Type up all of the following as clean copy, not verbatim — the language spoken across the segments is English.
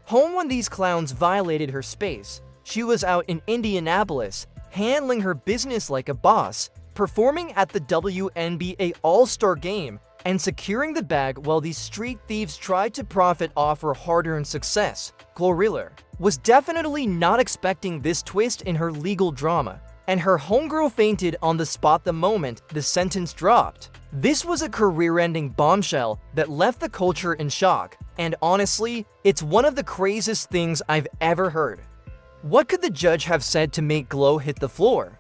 Home when these clowns violated her space. She was out in Indianapolis, handling her business like a boss, performing at the WNBA All-Star Game, and securing the bag while these street thieves tried to profit off her hard-earned success. GloRilla was definitely not expecting this twist in her legal drama, and her homegirl fainted on the spot the moment the sentence dropped. This was a career-ending bombshell that left the culture in shock, and honestly, it's one of the craziest things I've ever heard. What could the judge have said to make Glo hit the floor?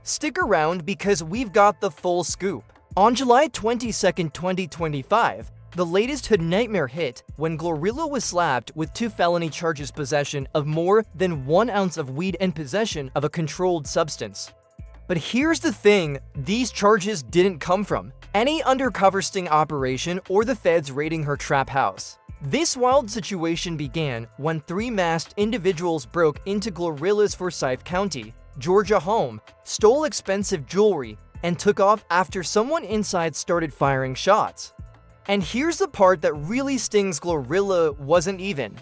Stick around because we've got the full scoop. On July 22, 2025, the latest hood nightmare hit when GloRilla was slapped with 2 felony charges: possession of more than 1 ounce of weed and possession of a controlled substance. But here's the thing, these charges didn't come from any undercover sting operation or the feds raiding her trap house. This wild situation began when 3 masked individuals broke into GloRilla's Forsyth County, Georgia home, stole expensive jewelry, and took off after someone inside started firing shots. And here's the part that really stings: GloRilla wasn't even.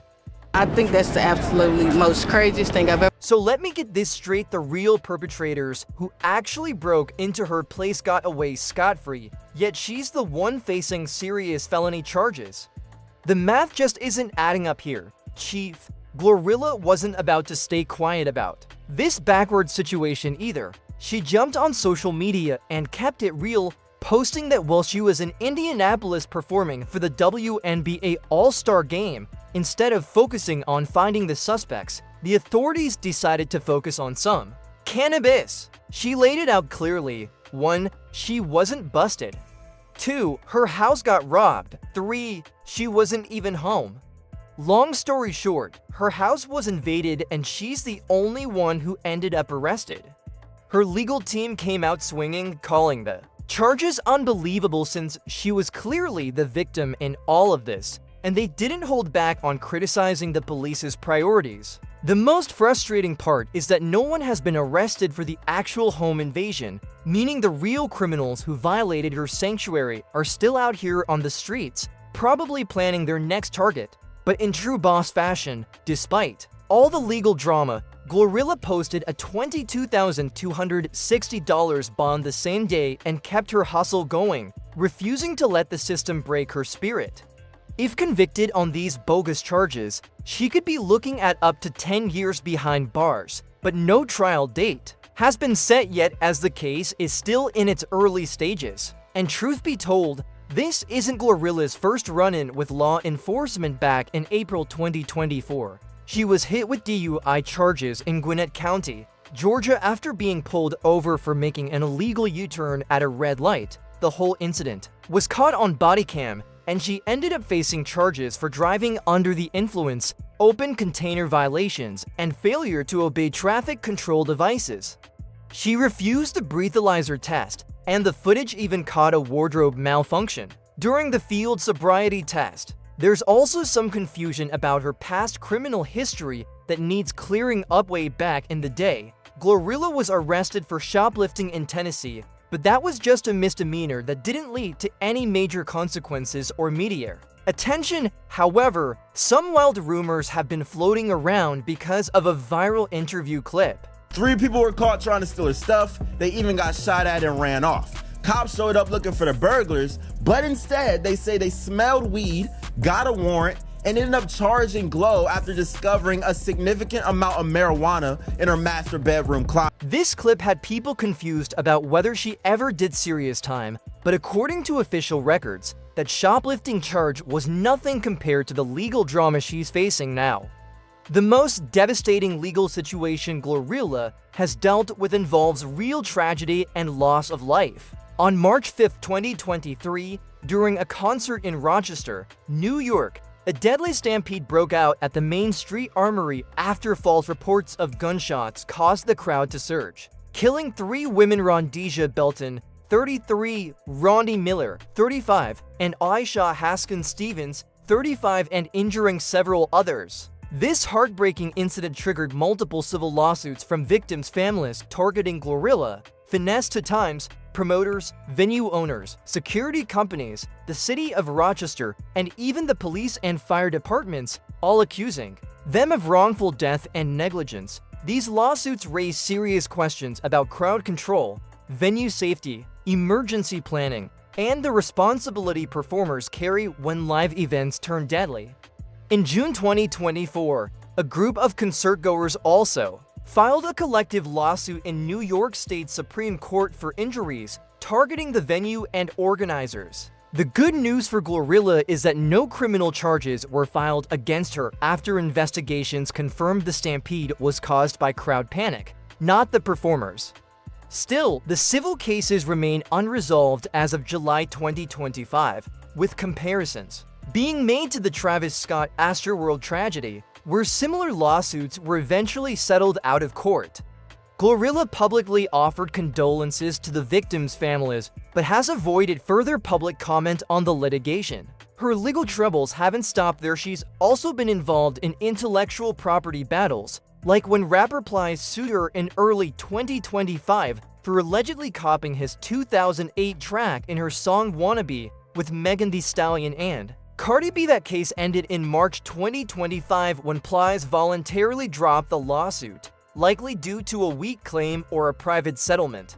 I think that's the absolutely most craziest thing I've ever. So let me get this straight, the real perpetrators who actually broke into her place got away scot-free, yet she's the one facing serious felony charges. The math just isn't adding up here, Chief. GloRilla wasn't about to stay quiet about this backward situation either. She jumped on social media and kept it real, posting that while she was in Indianapolis performing for the WNBA All-Star Game, instead of focusing on finding the suspects, the authorities decided to focus on some cannabis. She laid it out clearly. 1. She wasn't busted. 2. Her house got robbed. 3. She wasn't even home. Long story short, her house was invaded and she's the only one who ended up arrested. Her legal team came out swinging, calling the charges unbelievable since she was clearly the victim in all of this, and they didn't hold back on criticizing the police's priorities. The most frustrating part is that no one has been arrested for the actual home invasion, meaning the real criminals who violated her sanctuary are still out here on the streets, probably planning their next target. But in true boss fashion, despite all the legal drama, GloRilla posted a $22,260 bond the same day and kept her hustle going, refusing to let the system break her spirit. If convicted on these bogus charges, she could be looking at up to 10 years behind bars, but no trial date has been set yet as the case is still in its early stages. And truth be told, this isn't GloRilla's first run-in with law enforcement. Back in April 2024. She was hit with DUI charges in Gwinnett County, Georgia after being pulled over for making an illegal U-turn at a red light. The whole incident was caught on body cam, and she ended up facing charges for driving under the influence, open container violations, and failure to obey traffic control devices. She refused the breathalyzer test, and the footage even caught a wardrobe malfunction during the field sobriety test. There's also some confusion about her past criminal history that needs clearing up. Way back in the day, GloRilla was arrested for shoplifting in Tennessee, but that was just a misdemeanor that didn't lead to any major consequences or media attention. However, some wild rumors have been floating around because of a viral interview clip. 3 people were caught trying to steal her stuff. They even got shot at and ran off. Cops showed up looking for the burglars, but instead they say they smelled weed, got a warrant, and ended up charging Glo after discovering a significant amount of marijuana in her master bedroom closet. This clip had people confused about whether she ever did serious time, but according to official records, that shoplifting charge was nothing compared to the legal drama she's facing now. The most devastating legal situation GloRilla has dealt with involves real tragedy and loss of life. On March 5, 2023, during a concert in Rochester, New York, a deadly stampede broke out at the Main Street Armory after false reports of gunshots caused the crowd to surge, killing 3 women: Rondisha Belton, 33, Rondi Miller, 35, and Aisha Haskins Stevens, 35, and injuring several others. This heartbreaking incident triggered multiple civil lawsuits from victims' families targeting GloRilla, finesse to Times, promoters, venue owners, security companies, the city of Rochester, and even the police and fire departments, all accusing them of wrongful death and negligence. These lawsuits raise serious questions about crowd control, venue safety, emergency planning, and the responsibility performers carry when live events turn deadly. In June 2024, a group of concertgoers also filed a collective lawsuit in New York State Supreme Court for injuries targeting the venue and organizers. The good news for GloRilla is that no criminal charges were filed against her after investigations confirmed the stampede was caused by crowd panic, not the performers. Still, the civil cases remain unresolved as of July 2025, with comparisons being made to the Travis Scott Astroworld tragedy, where similar lawsuits were eventually settled out of court. GloRilla publicly offered condolences to the victims' families, but has avoided further public comment on the litigation. Her legal troubles haven't stopped there. She's also been involved in intellectual property battles, like when rapper Plies sued her in early 2025 for allegedly copying his 2008 track in her song Wannabe with Megan Thee Stallion and Cardi B. That case ended in March 2025 when Plies voluntarily dropped the lawsuit, likely due to a weak claim or a private settlement.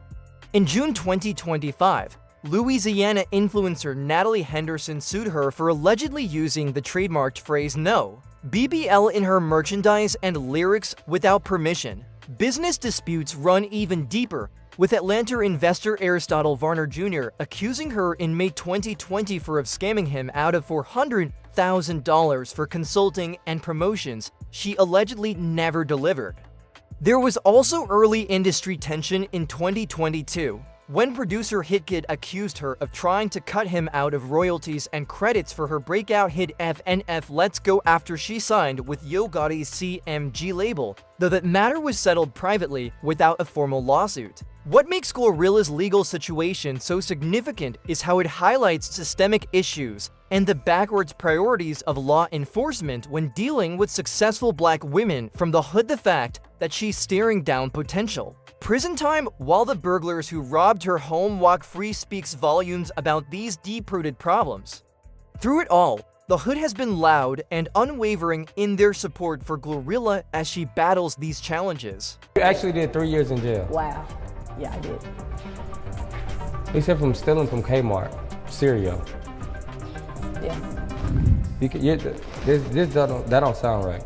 In June 2025, Louisiana influencer Natalie Henderson sued her for allegedly using the trademarked phrase "no" BBL in her merchandise and lyrics without permission. Business disputes run even deeper, with Atlanta investor Aristotle Varner Jr. accusing her in May 2020 of scamming him out of $400,000 for consulting and promotions she allegedly never delivered. There was also early industry tension in 2022, when producer Hitkid accused her of trying to cut him out of royalties and credits for her breakout hit FNF Let's Go after she signed with Yo Gotti's CMG label, though that matter was settled privately without a formal lawsuit. What makes GloRilla's legal situation so significant is how it highlights systemic issues and the backwards priorities of law enforcement when dealing with successful Black women from the hood. The fact that she's staring down potential prison time while the burglars who robbed her home walk free speaks volumes about these deep-rooted problems. Through it all, the hood has been loud and unwavering in their support for GloRilla as she battles these challenges. You actually did 3 years in jail. Wow. Yeah, I did. Except from stealing from Kmart cereal. Yeah. That don't sound right.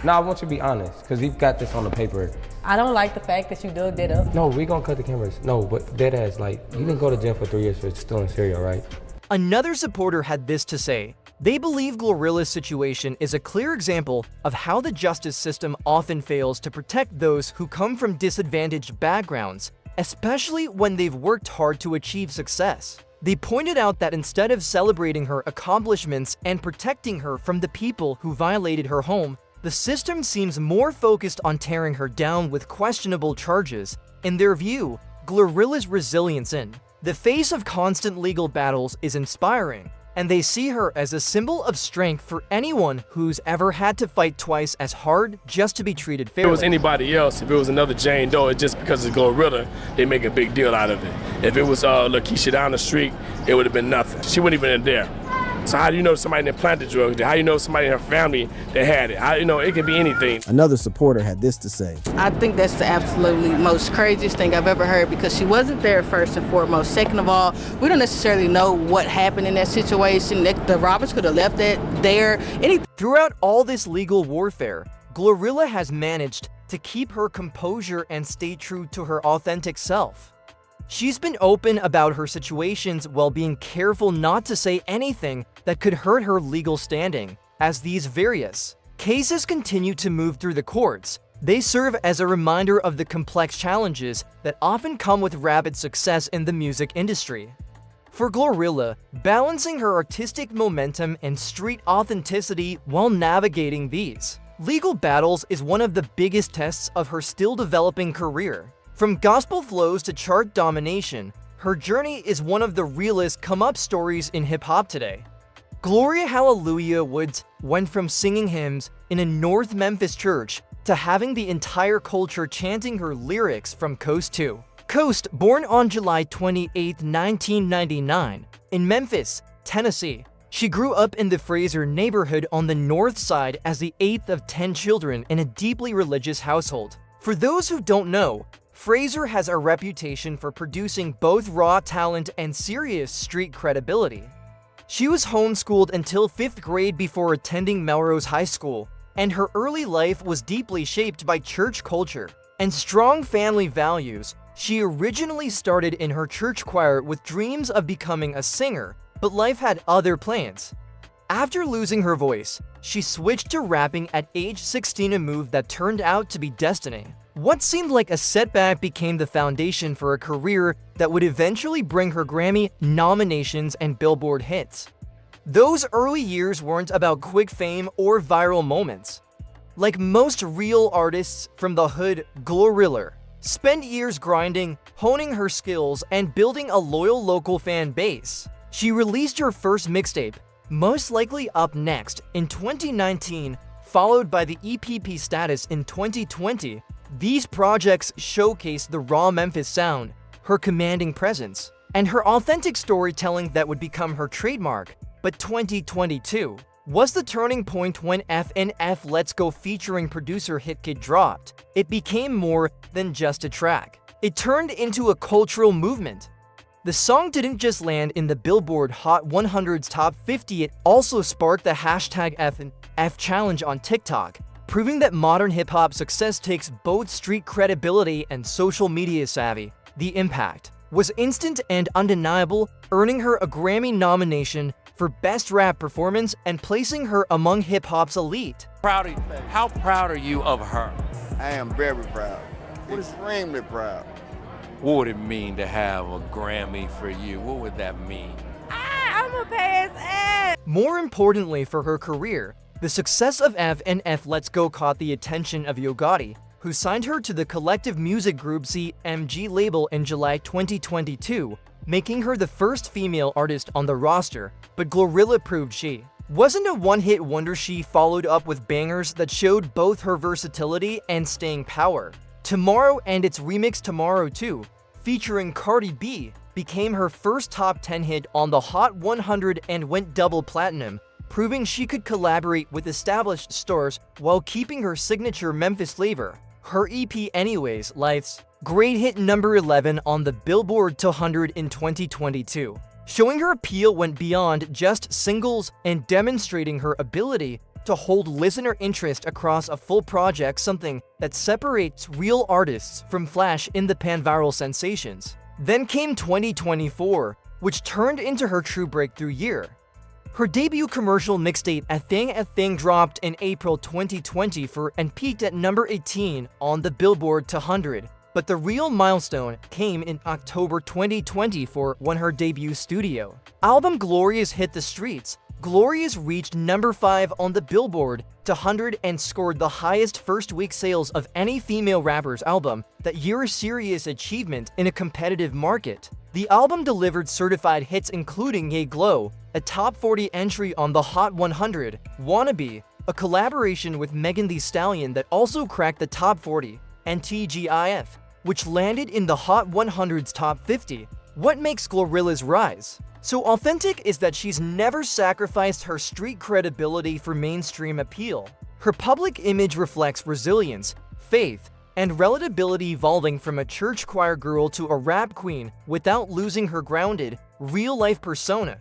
No, I want you to be honest, because you've got this on the paper. I don't like the fact that you dug that up. No, we gonna cut the cameras. No, but dead ass, like, you didn't go to jail for 3 years for stealing cereal, right? Another supporter had this to say. They believe GloRilla's situation is a clear example of how the justice system often fails to protect those who come from disadvantaged backgrounds, especially when they've worked hard to achieve success. They pointed out that instead of celebrating her accomplishments and protecting her from the people who violated her home, the system seems more focused on tearing her down with questionable charges. In their view, GloRilla's resilience in the face of constant legal battles is inspiring, and they see her as a symbol of strength for anyone who's ever had to fight twice as hard just to be treated fairly. If it was anybody else, if it was another Jane Doe, just because it's GloRilla, they make a big deal out of it. If it was Lakeisha down the street, it would have been nothing. She wouldn't even been there. So how do you know somebody that planted drugs? How do you know somebody in her family that had it? How do you know it could be anything? Another supporter had this to say. I think that's the absolutely most craziest thing I've ever heard, because she wasn't there first and foremost. Second of all, we don't necessarily know what happened in that situation. The robbers could have left that there. Throughout all this legal warfare, GloRilla has managed to keep her composure and stay true to her authentic self. She's been open about her situations while being careful not to say anything that could hurt her legal standing. As these various cases continue to move through the courts, they serve as a reminder of the complex challenges that often come with rapid success in the music industry. For GloRilla, balancing her artistic momentum and street authenticity while navigating these legal battles is one of the biggest tests of her still developing career. From gospel flows to chart domination, her journey is one of the realest come-up stories in hip-hop today. Gloria Hallelujah Woods went from singing hymns in a North Memphis church to having the entire culture chanting her lyrics from coast to coast. Born on July 28, 1999, in Memphis, Tennessee, She grew up in the Fraser neighborhood on the north side as the 8th of 10 children in a deeply religious household. For those who don't know, Fraser has a reputation for producing both raw talent and serious street credibility. She was homeschooled until 5th grade before attending Melrose High School, and her early life was deeply shaped by church culture and strong family values. She originally started in her church choir with dreams of becoming a singer, but life had other plans. After losing her voice, she switched to rapping at age 16, a move that turned out to be destiny. What seemed like a setback became the foundation for a career that would eventually bring her Grammy nominations and Billboard hits. Those early years weren't about quick fame or viral moments. Like most real artists from the hood, GloRilla's spent years grinding, honing her skills, and building a loyal local fan base. She released her first mixtape, Most Likely Up Next, in 2019, followed by the EPP status in 2020. These projects showcase the raw Memphis sound, her commanding presence, and her authentic storytelling that would become her trademark. But 2022 was the turning point when FNF Let's Go featuring producer Hitkid dropped. It became more than just a track. It turned into a cultural movement. The song didn't just land in the Billboard Hot 100's top 50, it also sparked the hashtag FNF challenge on TikTok, proving that modern hip-hop success takes both street credibility and social media savvy. The impact was instant and undeniable, earning her a Grammy nomination for Best Rap Performance and placing her among hip-hop's elite. How proud are you of her? I am very proud. Extremely proud. What would it mean to have a Grammy for you? What would that mean? I'm a pass. More importantly for her career, the success of FNF Let's Go caught the attention of Yo Gotti, who signed her to the collective music group CMG label in July 2022, making her the first female artist on the roster. But GloRilla proved she wasn't a one-hit wonder. She followed up with bangers that showed both her versatility and staying power. Tomorrow and its remix Tomorrow 2, featuring Cardi B, became her first top 10 hit on the Hot 100 and went double platinum, proving she could collaborate with established stars while keeping her signature Memphis flavor. Her EP Anyways, Life's great hit number 11 on the Billboard 200 in 2022. Showing her appeal went beyond just singles and demonstrating her ability to hold listener interest across a full project, something that separates real artists from flash in the pan viral sensations. Then came 2024, which turned into her true breakthrough year. Her debut commercial mixtape A Thing dropped in April 2020 and peaked at number 18 on the Billboard 200. But the real milestone came in October 2024 when her debut studio album GloRilla's hit the streets. GloRilla's reached number 5 on the Billboard 200 and scored the highest first-week sales of any female rapper's album that year, a serious achievement in a competitive market. The album delivered certified hits including Ye Glow, a top 40 entry on the Hot 100, Wannabe, a collaboration with Megan Thee Stallion that also cracked the top 40, and TGIF, which landed in the Hot 100's top 50. What makes GloRilla's rise so authentic is that she's never sacrificed her street credibility for mainstream appeal. Her public image reflects resilience, faith, and relatability, evolving from a church choir girl to a rap queen without losing her grounded, real-life persona.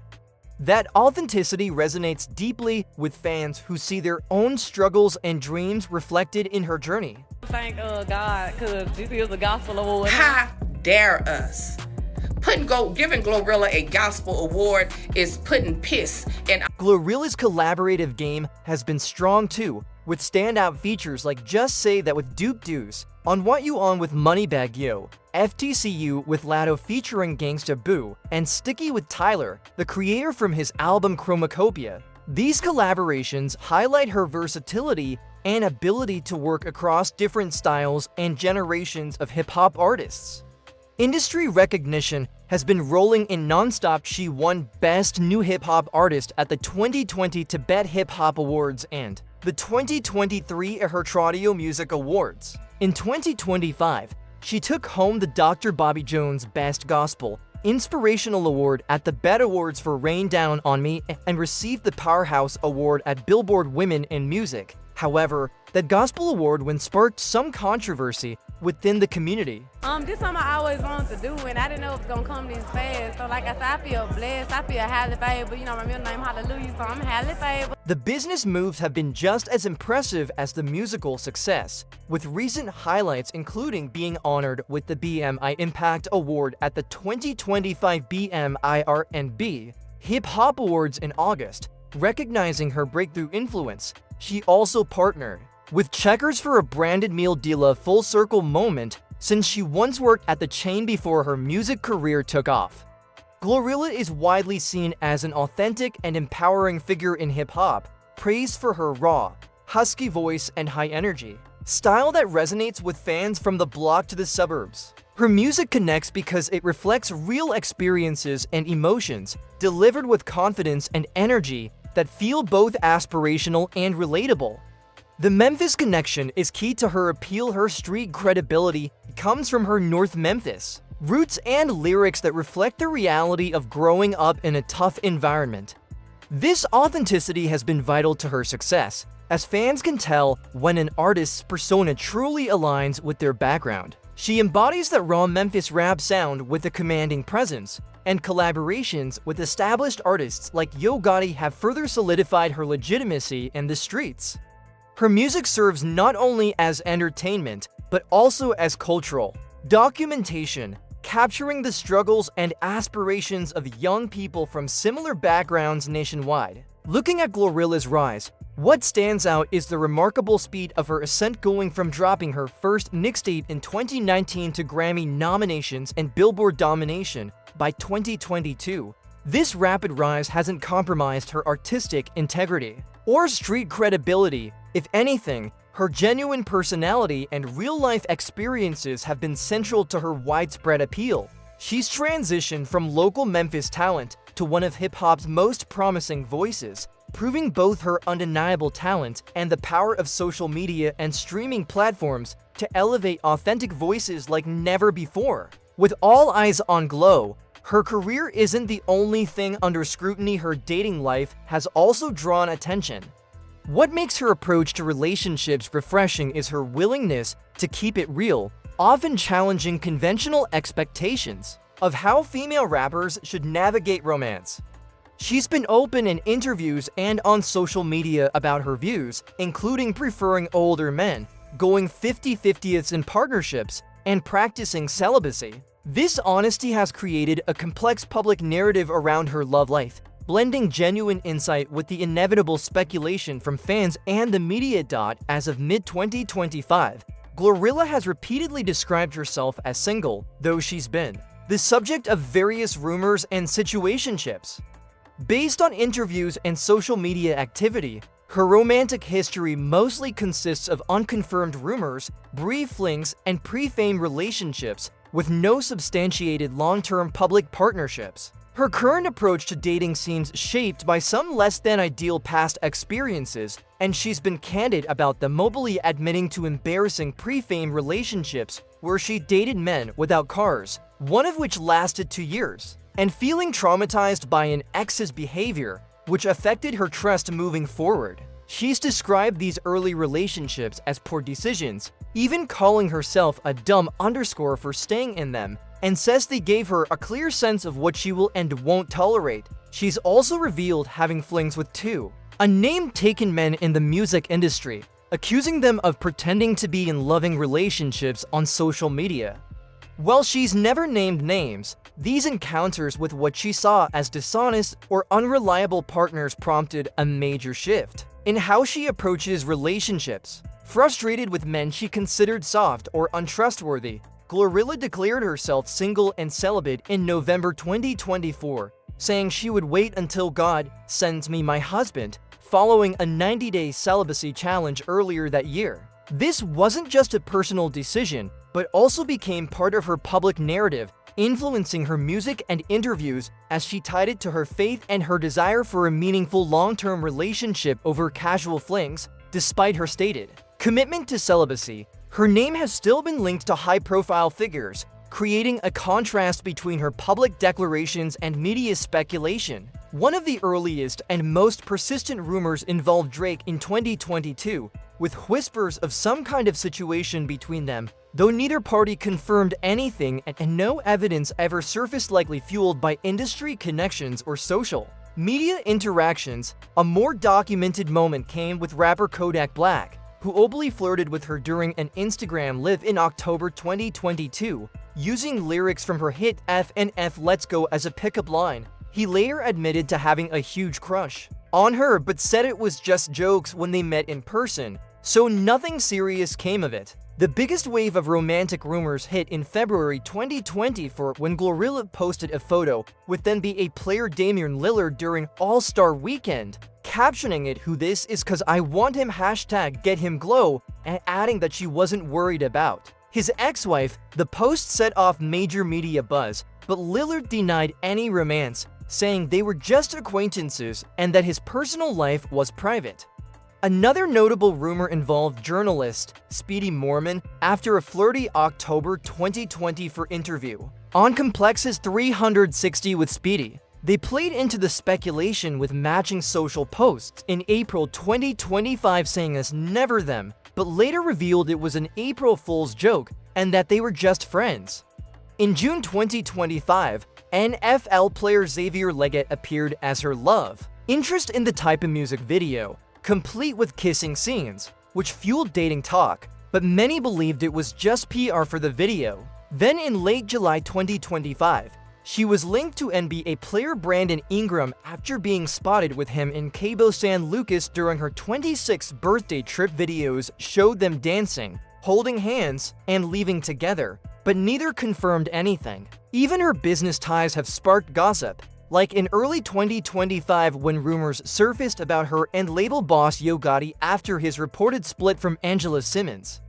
That authenticity resonates deeply with fans who see their own struggles and dreams reflected in her journey. Thank God, because this is a gospel award. How dare us? Giving GloRilla a gospel award is putting piss in. GloRilla's collaborative game has been strong too, with standout features like Just Say That with Duke Deuce, On What You On with Moneybagg Yo, FTCU with Latto featuring Gangsta Boo, and Sticky with Tyler, the creator from his album Chromacopia. These collaborations highlight her versatility and ability to work across different styles and generations of hip-hop artists. Industry recognition has been rolling in non-stop. She won Best New Hip-Hop Artist at the 2020 Tibet Hip Hop Awards and the 2023 Ehertradio Music Awards. In 2025, she took home the Dr. Bobby Jones Best Gospel Inspirational Award at the BET Awards for Rain Down on Me and received the Powerhouse Award at Billboard Women in Music. However, the Gospel Award win sparked some controversy within the community. This something I always wanted to do, and I didn't know it was gonna come this fast. So like I said, I feel blessed, I feel highly favored. You know, my middle name Hallelujah, so I'm highly favored. The business moves have been just as impressive as the musical success, with recent highlights including being honored with the BMI Impact Award at the 2025 BMI R&B Hip Hop Awards in August, recognizing her breakthrough influence. She also partnered with Checkers for a branded meal deal, a full circle moment since she once worked at the chain before her music career took off. GloRilla is widely seen as an authentic and empowering figure in hip-hop, praised for her raw, husky voice and high energy, style that resonates with fans from the block to the suburbs. Her music connects because it reflects real experiences and emotions, delivered with confidence and energy that feel both aspirational and relatable. The Memphis connection is key to her appeal. Her street credibility comes from her North Memphis roots and lyrics that reflect the reality of growing up in a tough environment. This authenticity has been vital to her success, as fans can tell when an artist's persona truly aligns with their background. She embodies that raw Memphis rap sound with a commanding presence, and collaborations with established artists like Yo Gotti have further solidified her legitimacy in the streets. Her music serves not only as entertainment, but also as cultural documentation, capturing the struggles and aspirations of young people from similar backgrounds nationwide. Looking at GloRilla's rise, what stands out is the remarkable speed of her ascent, going from dropping her first mixtape in 2019 to Grammy nominations and Billboard domination by 2022. This rapid rise hasn't compromised her artistic integrity or street credibility. If anything, her genuine personality and real-life experiences have been central to her widespread appeal. She's transitioned from local Memphis talent to one of hip-hop's most promising voices, proving both her undeniable talent and the power of social media and streaming platforms to elevate authentic voices like never before. With all eyes on Glo, her career isn't the only thing under scrutiny. Her dating life has also drawn attention. What makes her approach to relationships refreshing is her willingness to keep it real, often challenging conventional expectations of how female rappers should navigate romance. She's been open in interviews and on social media about her views, including preferring older men, going 50-50ths in partnerships, and practicing celibacy. This honesty has created a complex public narrative around her love life, blending genuine insight with the inevitable speculation from fans and the media. As of mid-2025, GloRilla has repeatedly described herself as single, though she's been the subject of various rumors and situationships. Based on interviews and social media activity, her romantic history mostly consists of unconfirmed rumors, brief flings, and pre-fame relationships with no substantiated long-term public partnerships. Her current approach to dating seems shaped by some less-than-ideal past experiences, and she's been candid about them, openly admitting to embarrassing pre-fame relationships where she dated men without cars, one of which lasted 2 years, and feeling traumatized by an ex's behavior, which affected her trust moving forward. She's described these early relationships as poor decisions, even calling herself a dumb underscore for staying in them, and says they gave her a clear sense of what she will and won't tolerate. She's also revealed having flings with 2 unnamed-taken men in the music industry, accusing them of pretending to be in loving relationships on social media. While she's never named names, these encounters with what she saw as dishonest or unreliable partners prompted a major shift in how she approaches relationships. Frustrated with men she considered soft or untrustworthy, GloRilla declared herself single and celibate in November 2024, saying she would wait until God sends me my husband, following a 90-day celibacy challenge earlier that year. This wasn't just a personal decision, but also became part of her public narrative, influencing her music and interviews as she tied it to her faith and her desire for a meaningful long-term relationship over casual flings. Despite her stated commitment to celibacy, her name has still been linked to high-profile figures, creating a contrast between her public declarations and media speculation. One of the earliest and most persistent rumors involved Drake in 2022, with whispers of some kind of situation between them, though neither party confirmed anything and no evidence ever surfaced, likely fueled by industry connections or social media interactions. A more documented moment came with rapper Kodak Black, who openly flirted with her during an Instagram live in October 2022, using lyrics from her hit F and F Let's Go as a pickup line. He later admitted to having a huge crush on her, but said it was just jokes when they met in person, so nothing serious came of it. The biggest wave of romantic rumors hit in February 2024 when GloRilla posted a photo with NBA player Damian Lillard during All-Star Weekend, captioning it, "Who this is, 'cause I want him, #GetHimGlow," and adding that she wasn't worried about his ex-wife. The post set off major media buzz, but Lillard denied any romance, saying they were just acquaintances and that his personal life was private. Another notable rumor involved journalist Speedy Mormon after a flirty October 2024 interview on Complex's 360 with Speedy. They played into the speculation with matching social posts in April 2025 saying as never them, but later revealed it was an April Fool's joke and that they were just friends. In June 2025, NFL player Xavier Leggett appeared as her love interest in the type of music video, complete with kissing scenes, which fueled dating talk, but many believed it was just PR for the video. Then in late July 2025, she was linked to NBA player Brandon Ingram after being spotted with him in Cabo San Lucas during her 26th birthday trip. Videos showed them dancing, holding hands, and leaving together, but neither confirmed anything. Even her business ties have sparked gossip, like in early 2025 when rumors surfaced about her and label boss Yo Gotti after his reported split from Angela Simmons.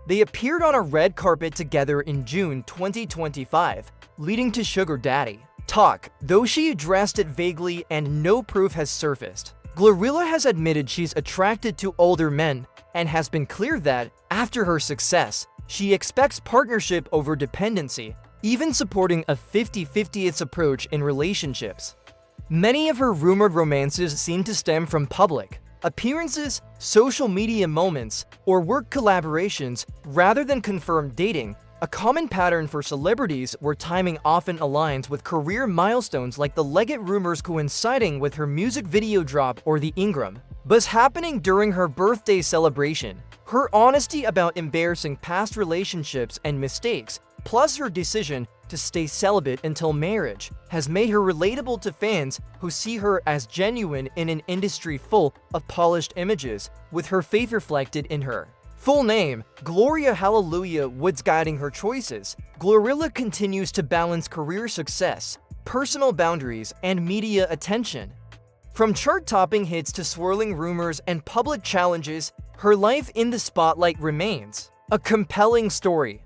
They appeared on a red carpet together in June 2025, leading to sugar daddy talk, though she addressed it vaguely and no proof has surfaced. GloRilla has admitted she's attracted to older men and has been clear that, after her success, she expects partnership over dependency, even supporting a 50-50 approach in relationships. Many of her rumored romances seem to stem from public appearances, social media moments, or work collaborations rather than confirmed dating, a common pattern for celebrities where timing often aligns with career milestones, like the Leggett rumors coinciding with her music video drop or the Ingram buzz happening during her birthday celebration. Her honesty about embarrassing past relationships and mistakes, plus her decision to stay celibate until marriage, has made her relatable to fans who see her as genuine in an industry full of polished images, with her faith reflected in her full name, Gloria Hallelujah Woods, guiding her choices. GloRilla continues to balance career success, personal boundaries, and media attention. From chart-topping hits to swirling rumors and public challenges, her life in the spotlight remains a compelling story.